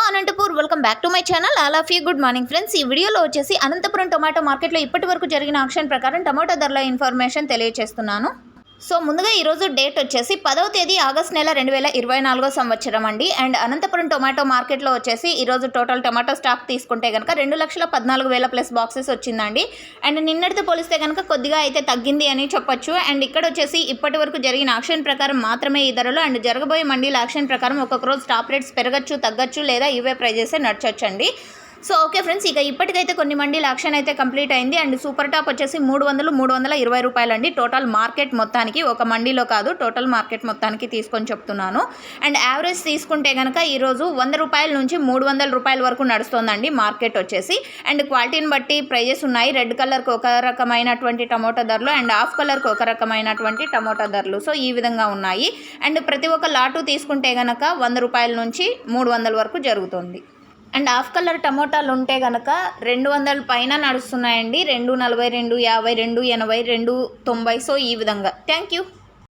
Anantapur welcome back to my channel. All of you good morning friends. ఈ వీడియోలో వచ్చేసి Anantapuram tomato మార్కెట్లో ఇప్పటి వరకు జరిగిన ఆక్షన్ ప్రకారం టొమాటో ధరల ఇన్ఫర్మేషన్ తెలియజేస్తున్నాను. సో ముందుగా ఈరోజు డేట్ వచ్చేసి 10వ తేదీ ఆగస్ట్ నెల 2024 సంవత్సరం అండి. అండ్ అనంతపురం టొమాటో మార్కెట్లో వచ్చేసి ఈరోజు టోటల్ టొమాటో స్టాక్ తీసుకుంటే కనుక 2,14,000 ప్లస్ బాక్సెస్ వచ్చిందండి. అండ్ నిన్నటితో పోలిస్తే కనుక కొద్దిగా అయితే తగ్గింది అని చెప్పొచ్చు. అండ్ ఇక్కడ వచ్చేసి ఇప్పటి వరకు జరిగిన ఆక్షన్ ప్రకారం మాత్రమే ఈ ధరలు. అండ్ జరగబోయే మండీల ఆక్షన్ ప్రకారం ఒక్కొక్క రోజు టాప్ రేట్స్ పెరగచ్చు, తగ్గచ్చు, లేదా ఇవే ప్రైజెస్ నడచొచ్చండి. సో ఓకే ఫ్రెండ్స్, ఇక ఇప్పటికైతే కొన్ని మండీల ఆక్షన్ అయితే కంప్లీట్ అయింది. అండ్ సూపర్ టాప్ వచ్చేసి 300-320 రూపాయలు అండి. టోటల్ మార్కెట్ మొత్తానికి, ఒక మండీలో కాదు, టోటల్ మార్కెట్ మొత్తానికి తీసుకొని చెప్తున్నాను. అండ్ యావరేజ్ తీసుకుంటే కనుక ఈరోజు 100 రూపాయల నుంచి 300 రూపాయల వరకు నడుస్తుందండి మార్కెట్ వచ్చేసి. అండ్ క్వాలిటీని బట్టి ప్రైజెస్ ఉన్నాయి. రెడ్ కలర్కి ఒక రకమైనటువంటి టమోటా ధరలు, అండ్ హాఫ్ కలర్కి ఒక రకమైనటువంటి టమోటా ధరలు. సో ఈ విధంగా ఉన్నాయి. అండ్ ప్రతి ఒక్క లాటు తీసుకుంటే కనుక 100 రూపాయల నుంచి 300 వరకు జరుగుతుంది. అండ్ హాఫ్ కలర్ టమోటాలు ఉంటే కనుక 200 పైన నడుస్తున్నాయండి. 240, 250, 280, 290. సో ఈ విధంగా. Thank you.